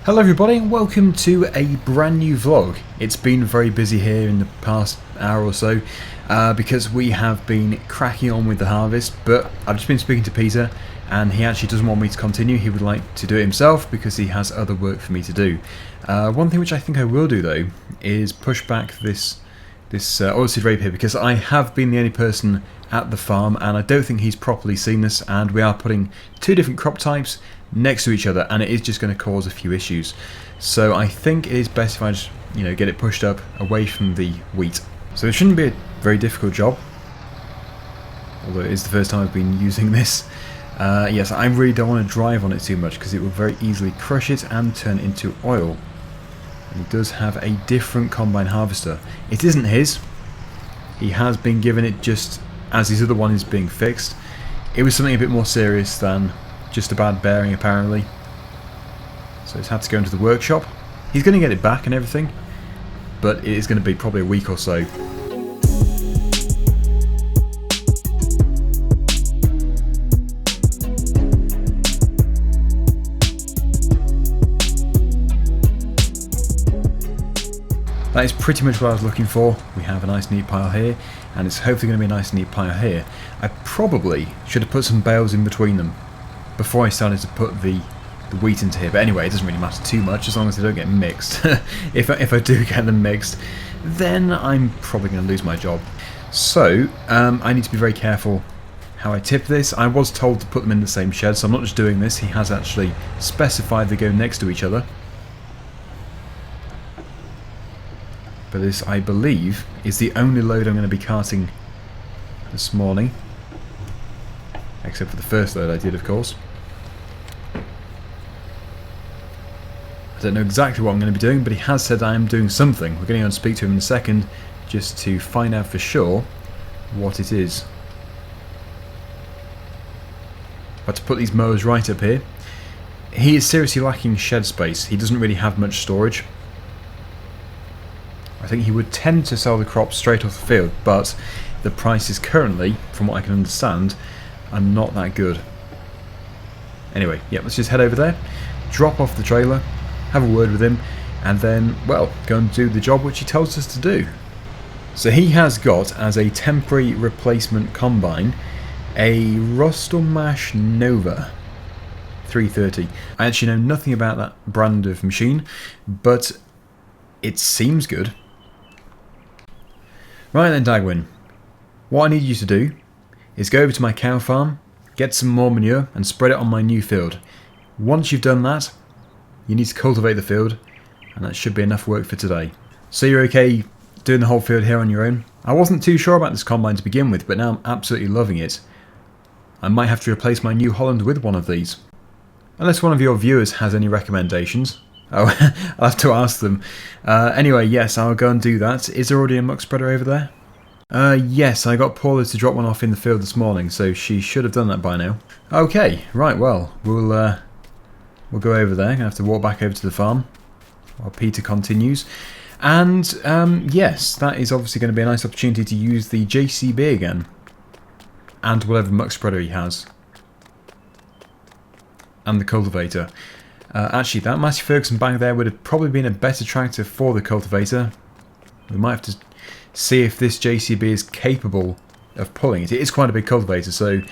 Hello everybody and welcome to a brand new vlog. It's been very busy here in the past hour or so because we have been cracking on with the harvest, but I've just been speaking to Peter and he actually doesn't want me to continue. He would like to do it himself because he has other work for me to do. One thing which I think I will do though is push back this oilseed rape here, because I have been the only person at the farm and I don't think he's properly seen this, and we are putting two different crop types next to each other and it is just going to cause a few issues. So I think it is best if I just get it pushed up away from the wheat. So it shouldn't be a very difficult job, although it is the first time I've been using this. Yes, I really don't want to drive on it too much because it will very easily crush it and turn it into oil. And he does have a different combine harvester. It isn't his. He has been given it just as his other one is being fixed. It was something a bit more serious than just a bad bearing apparently. So he's had to go into the workshop. He's going to get it back and everything, but it is going to be probably a week or so. That is pretty much what I was looking for. We have a nice neat pile here, and it's hopefully going to be a nice neat pile here. I probably should have put some bales in between them before I started to put the wheat into here, but anyway, it doesn't really matter too much as long as they don't get mixed. If I do get them mixed, then I'm probably going to lose my job. So I need to be very careful how I tip this. I was told to put them in the same shed, so I'm not just doing this. He has actually specified they go next to each other. But this, I believe, is the only load I'm going to be carting this morning. Except for the first load I did, of course. I don't know exactly what I'm going to be doing, but he has said I am doing something. We're going to go and speak to him in a second, just to find out for sure what it is. But to put these mowers right up here, he is seriously lacking shed space. He doesn't really have much storage. I think he would tend to sell the crops straight off the field, but the prices currently, from what I can understand, are not that good. Anyway, yeah, let's just head over there, drop off the trailer, have a word with him, and then, well, go and do the job which he tells us to do. So he has got, as a temporary replacement combine, a Rustelmash Nova 330. I actually know nothing about that brand of machine, but it seems good. Right then, Daggerwin, what I need you to do is go over to my cow farm, get some more manure and spread it on my new field. Once you've done that, you need to cultivate the field, and that should be enough work for today. So you're okay doing the whole field here on your own? I wasn't too sure about this combine to begin with, but now I'm absolutely loving it. I might have to replace my New Holland with one of these. Unless one of your viewers has any recommendations. Oh, I'll have to ask them. Anyway, yes, I'll go and do that. Is there already a muck spreader over there? Yes, I got Paula to drop one off in the field this morning, so she should have done that by now. Okay, right, well, we'll go over there. Gonna have to walk back over to the farm while Peter continues. And, yes, that is obviously going to be a nice opportunity to use the JCB again. And whatever muck spreader he has. And the cultivator. Actually, that Massey Ferguson back there would have probably been a better tractor for the cultivator. We might have to see if this JCB is capable of pulling it. It is quite a big cultivator, so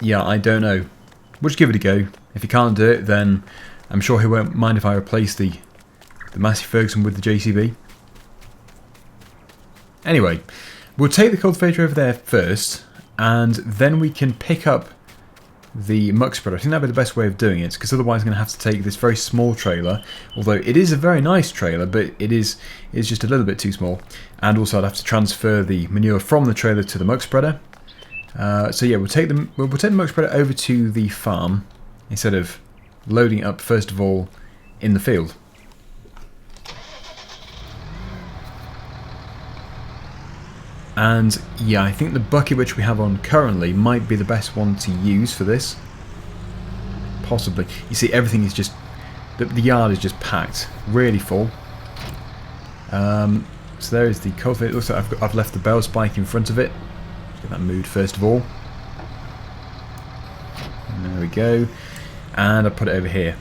yeah, I don't know. We'll just give it a go. If he can't do it, then I'm sure he won't mind if I replace the Massey Ferguson with the JCB. Anyway, we'll take the cultivator over there first, and then we can pick up the muck spreader. I think that would be the best way of doing it, because otherwise I'm going to have to take this very small trailer, although it is a very nice trailer, but it is just a little bit too small, and also I'd have to transfer the manure from the trailer to the muck spreader. So yeah, we'll take the muck spreader over to the farm instead of loading it up first of all in the field. And yeah, I think the bucket which we have on currently might be the best one to use for this. Possibly. You see, everything is just... The yard is just packed. Really full. So there is the cultivator. It looks like I've left the bell spike in front of it. Get that moved first of all. And there we go. And I put it over here.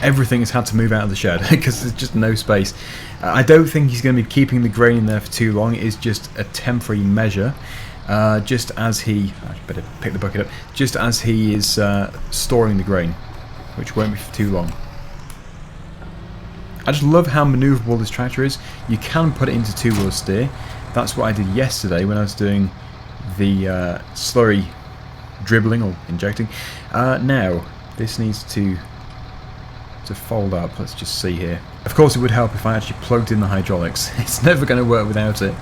everything has had to move out of the shed because there's just no space. I don't think he's going to be keeping the grain in there for too long. It is just a temporary measure. Just as he... I better pick the bucket up. Just as he is storing the grain, which won't be for too long. I just love how manoeuvrable this tractor is. You can put it into two-wheel steer. That's what I did yesterday when I was doing the slurry dribbling or injecting. Now, this needs to fold up. Let's just see here. Of course, it would help if I actually plugged in the hydraulics. It's never going to work without it.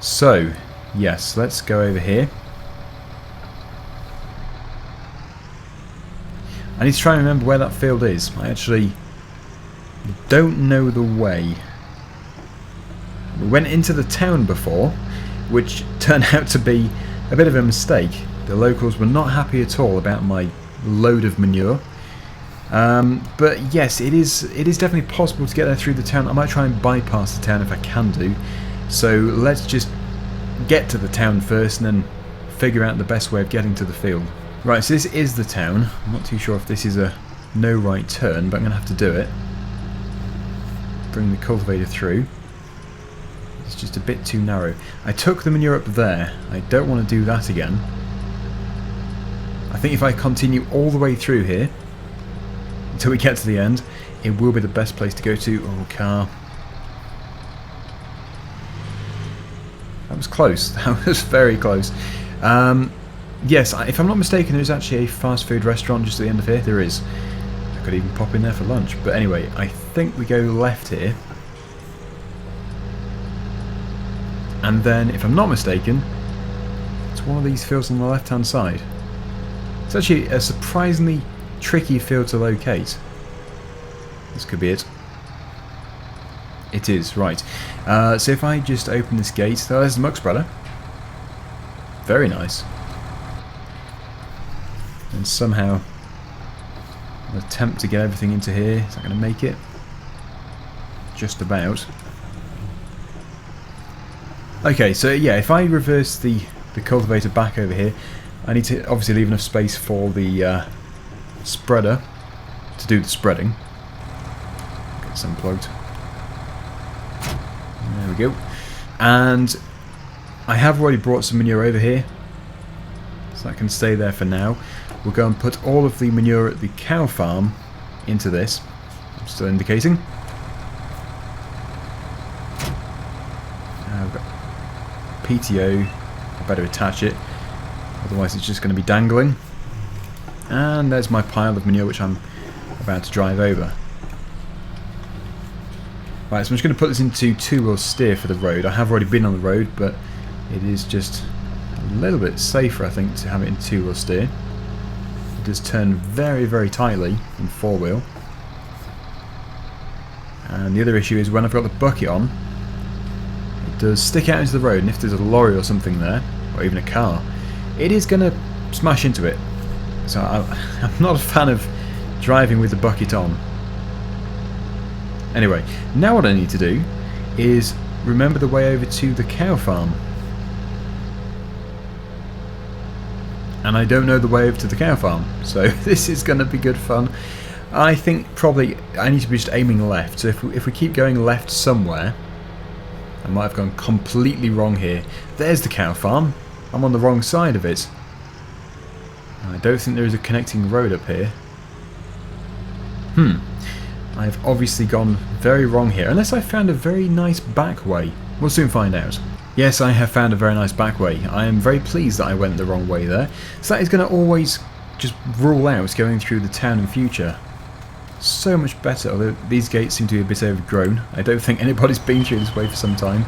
So, yes, let's go over here. I need to try and remember where that field is. I actually don't know the way. We went into the town before, which turned out to be a bit of a mistake. The locals were not happy at all about my load of manure. But yes, it is definitely possible to get there through the town. I might try and bypass the town if I can do. So let's just get to the town first and then figure out the best way of getting to the field. Right, so this is the town. I'm not too sure if this is a no right turn, but I'm going to have to do it. Bring the cultivator through. It's just a bit too narrow. I took the manure up there. I don't want to do that again. I think if I continue all the way through here until we get to the end, it will be the best place to go to. Oh, car. That was close. That was very close. Yes, if I'm not mistaken, there's actually a fast food restaurant just at the end of here. There is. I could even pop in there for lunch. But anyway, I think we go left here. And then, if I'm not mistaken, it's one of these fields on the left-hand side. It's actually a surprisingly tricky field to locate. This could be it. It is, right. So if I just open this gate... Oh, there's the muck spreader. Very nice. And somehow I'll attempt to get everything into here. Is that going to make it? Just about. Okay, so yeah, if I reverse the cultivator back over here, I need to obviously leave enough space for the spreader to do the spreading. Get this unplugged. There we go. And I have already brought some manure over here, so that can stay there for now. We'll go and put all of the manure at the cow farm into this. I'm still indicating. I've got PTO. I better attach it, otherwise it's just going to be dangling. And there's my pile of manure which I'm about to drive over. Right, so I'm just going to put this into two-wheel steer for the road. I have already been on the road, but it is just a little bit safer, I think, to have it in two-wheel steer. It does turn very, very tightly in four-wheel. And the other issue is when I've got the bucket on, it does stick out into the road, and if there's a lorry or something there, or even a car, it is going to smash into it. So I'm not a fan of driving with the bucket on. Anyway, now what I need to do is remember the way over to the cow farm. And I don't know the way over to the cow farm, so this is going to be good fun. I think probably I need to be just aiming left, so if we keep going left somewhere, I might have gone completely wrong here. There's the cow farm. I'm on the wrong side of it. I don't think there is a connecting road up here. I've obviously gone very wrong here, unless I found a very nice back way. We'll soon find out. Yes, I have found a very nice back way. I am very pleased that I went the wrong way there. So that is going to always just rule out going through the town in future. So much better, although these gates seem to be a bit overgrown. I don't think anybody's been through this way for some time.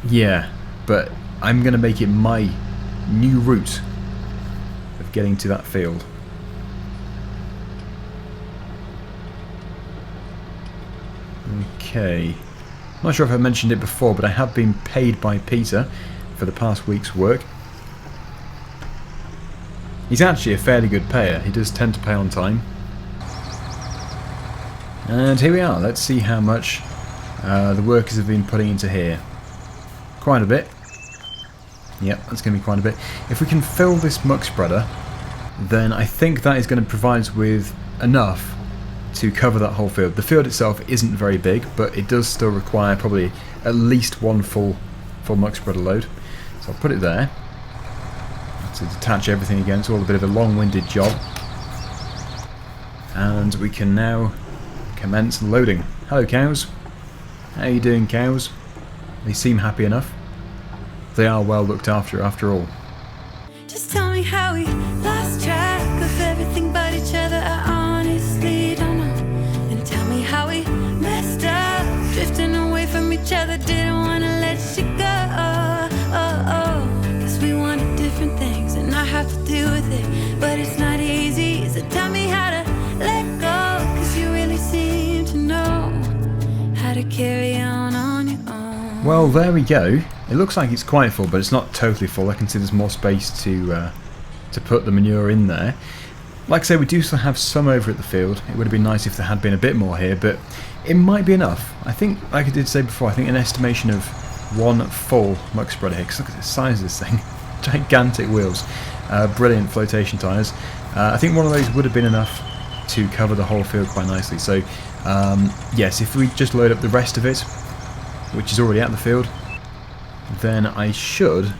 Yeah, but I'm going to make it my new route of getting to that field. Okay. Not sure if I mentioned it before, but I have been paid by Peter for the past week's work. He's actually a fairly good payer. He does tend to pay on time. And here we are. Let's see how much the workers have been putting into here. Quite a bit. Yep, that's going to be quite a bit. If we can fill this muck spreader, then I think that is going to provide us with enough to cover that whole field. The field itself isn't very big, but it does still require probably at least one full muck spreader load. So I'll put it there to detach everything again. It's all a bit of a long-winded job. And we can now commence loading. Hello cows. How are you doing, cows? They seem happy enough. They are well looked after all. Just tell me how we lost track of everything but each other. I honestly don't know. And tell me how we messed up, drifting away from each other. Didn't want to let you go. Cause we wanted different things and I have to deal with it. But it's not easy, so tell me how to let go. Cause you really seem to know how to carry on your own. Well, there we go. It looks like it's quite full, but it's not totally full. I can see there's more space to put the manure in there. Like I say, we do still have some over at the field. It would have been nice if there had been a bit more here, but it might be enough. I think, like I did say before, I think an estimation of one full muck spreader here, because look at the size of this thing. Gigantic wheels. Brilliant flotation tyres. I think one of those would have been enough to cover the whole field quite nicely. So, yes, if we just load up the rest of it, which is already at the field, then I should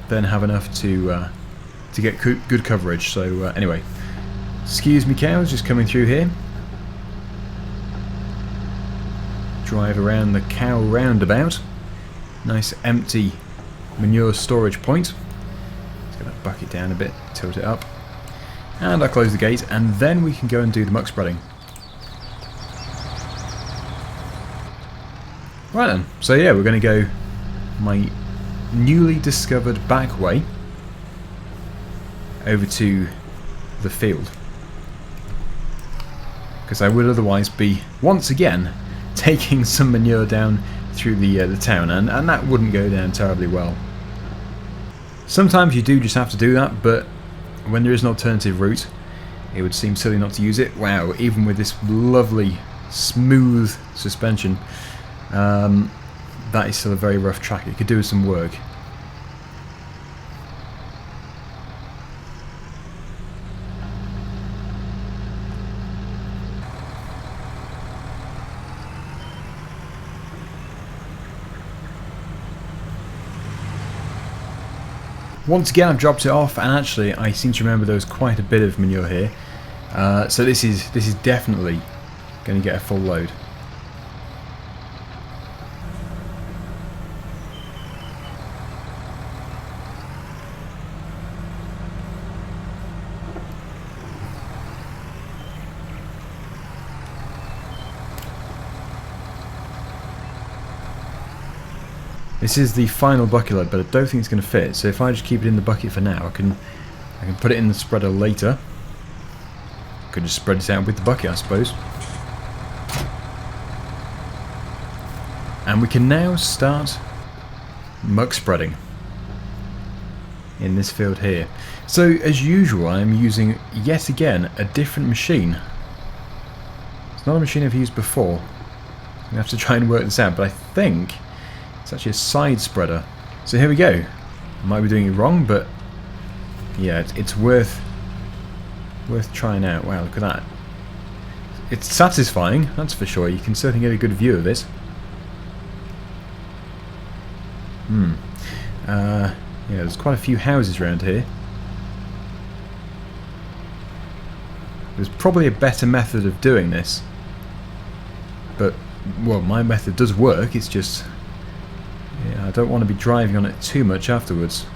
then have enough to get good coverage. So anyway, excuse me cows, just coming through here. Drive around the cow roundabout. Nice empty manure storage point. Just going to buck it down a bit, tilt it up. And I close the gate, and then we can go and do the muck spreading. Right then, so yeah, we're going to go my newly discovered back way over to the field, because I would otherwise be once again taking some manure down through the town, and that wouldn't go down terribly well. Sometimes you do just have to do that, but when there is an alternative route, it would seem silly not to use it. Wow, even with this lovely smooth suspension, that is still a very rough track. It could do with some work. Once again, I've dropped it off, and actually I seem to remember there was quite a bit of manure here. So this is definitely going to get a full load. This is the final bucket load, but I don't think it's going to fit. So if I just keep it in the bucket for now, I can put it in the spreader later. I could just spread it out with the bucket, I suppose. And we can now start muck spreading in this field here. So as usual, I'm using yet again a different machine. It's not a machine I've used before. I'm going to have to try and work this out, but I think it's actually a side spreader. So here we go. I might be doing it wrong, but yeah, it's worth trying out. Wow, look at that. It's satisfying, that's for sure. You can certainly get a good view of it. Yeah, there's quite a few houses around here. There's probably a better method of doing this, but well, my method does work. It's just, yeah, I don't want to be driving on it too much afterwards.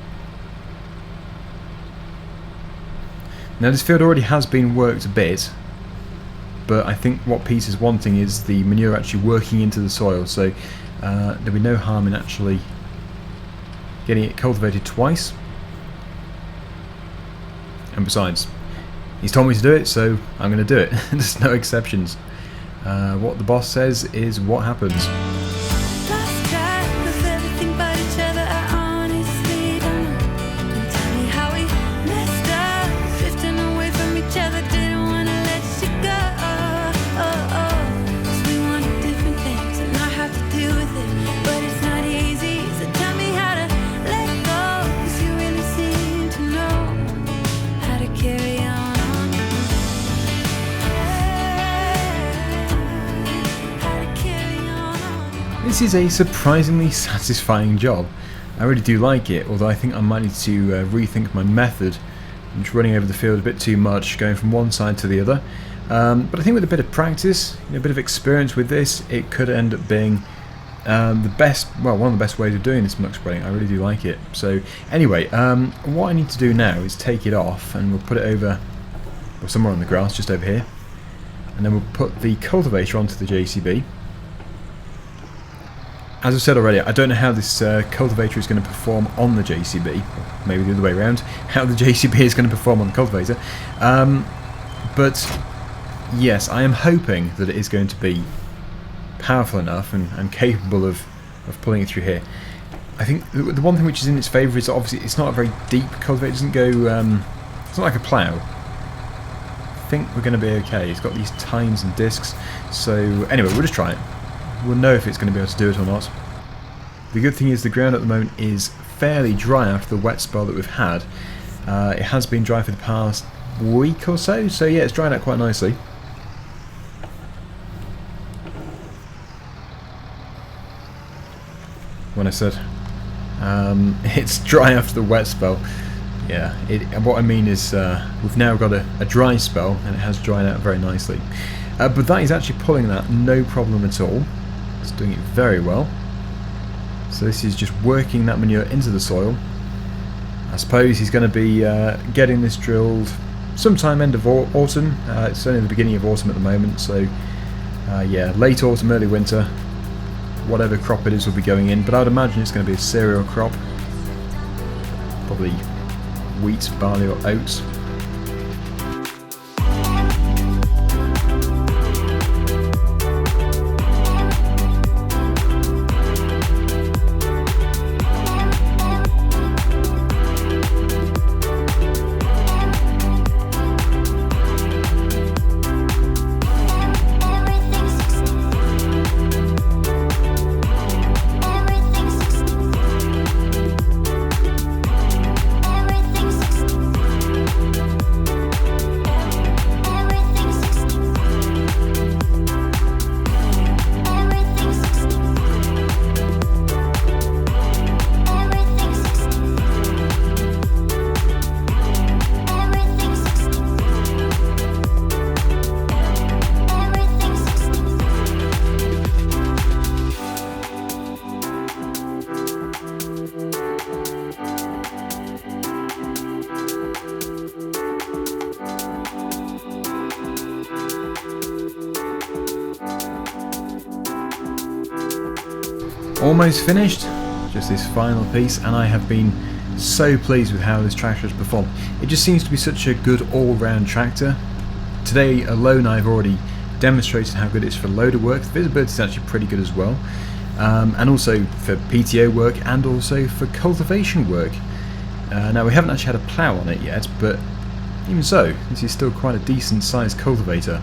Now this field already has been worked a bit, but I think what Pete is wanting is the manure actually working into the soil, so there'll be no harm in actually getting it cultivated twice. And besides, he's told me to do it, so I'm going to do it. There's no exceptions. What the boss says is what happens. This is a surprisingly satisfying job. I really do like it, although I think I might need to rethink my method. I'm just running over the field a bit too much, going from one side to the other. But I think with a bit of practice, a bit of experience with this, it could end up being the best, well, one of the best ways of doing this muck spreading. I really do like it. So anyway, what I need to do now is take it off, and we'll put it over, or somewhere on the grass, just over here. And then we'll put the cultivator onto the JCB. As I said already, I don't know how this cultivator is going to perform on the JCB, or maybe the other way around, how the JCB is going to perform on the cultivator. But yes, I am hoping that it is going to be powerful enough and capable of pulling it through here. I think the one thing which is in its favour is that obviously it's not a very deep cultivator. It doesn't go, it's not like a plough. I think we're going to be okay. It's got these tines and discs. So anyway, we'll just try it. We'll know if it's going to be able to do it or not. The good thing is the ground at the moment is fairly dry after the wet spell that we've had. It has been dry for the past week or so, so yeah, it's dried out quite nicely. When I said it's dry after the wet spell, yeah, what I mean is we've now got a dry spell and it has dried out very nicely. But that is actually pulling that no problem at all. It's doing it very well. So this is just working that manure into the soil. I suppose he's going to be getting this drilled sometime end of autumn. It's only the beginning of autumn at the moment, so yeah, late autumn, early winter. Whatever crop it is will be going in, but I'd imagine it's going to be a cereal crop. Probably wheat, barley or oats. Almost finished, just this final piece, and I have been so pleased with how this tractor has performed. It just seems to be such a good all-round tractor. Today alone I've already demonstrated how good it is for loader work. The visibility is actually pretty good as well, and also for PTO work and also for cultivation work. Now we haven't actually had a plough on it yet, but even so, this is still quite a decent sized cultivator.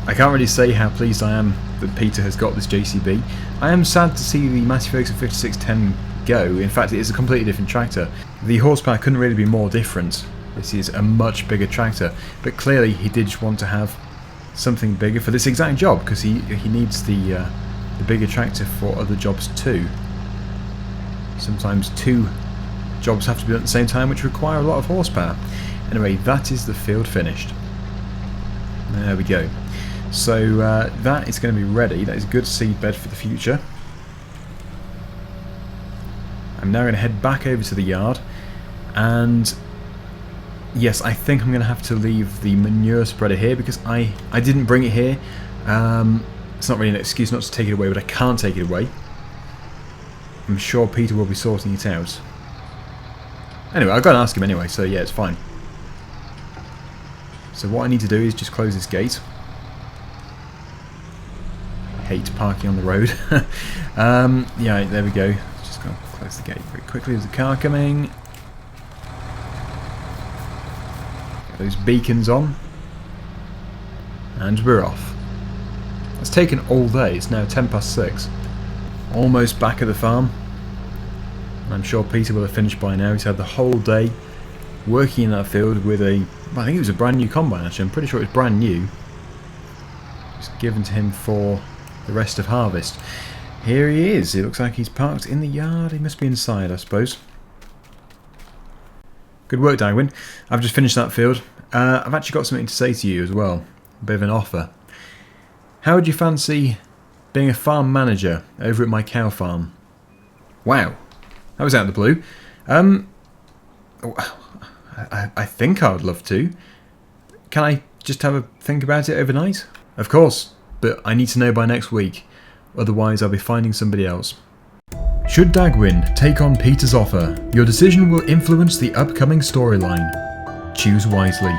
I can't really say how pleased I am that Peter has got this JCB. I am sad to see the Massey Ferguson 5610 go. In fact, it is a completely different tractor. The horsepower couldn't really be more different. This is a much bigger tractor, but clearly he did just want to have something bigger for this exact job, because he needs the bigger tractor for other jobs too. Sometimes two jobs have to be done at the same time, which require a lot of horsepower. Anyway, that is the field finished. There we go. So that is going to be ready. That is a good seed bed for the future. I'm now going to head back over to the yard, and yes, I think I'm going to have to leave the manure spreader here because I didn't bring it here. It's not really an excuse not to take it away, but I can't take it away. I'm sure Peter will be sorting it out. Anyway, I've got to ask him anyway, so yeah, it's fine. So what I need to do is just close this gate. Hate parking on the road. Yeah, there we go. Just going to close the gate very quickly. There's a car coming. Get those beacons on. And we're off. It's taken all day. It's now 6:10. Almost back at the farm. I'm sure Peter will have finished by now. He's had the whole day working in that field with a, I think it was a brand new combine actually. I'm pretty sure it was brand new. It's given to him for the rest of harvest. Here he is. It looks like he's parked in the yard. He must be inside, I suppose. Good work, Daggerwin. I've just finished that field. I've actually got something to say to you as well. A bit of an offer. How would you fancy being a farm manager over at my cow farm? Wow. That was out of the blue. I think I would love to. Can I just have a think about it overnight? Of course, but I need to know by next week. Otherwise I'll be finding somebody else. Should Daggerwin take on Peter's offer, your decision will influence the upcoming storyline. Choose wisely.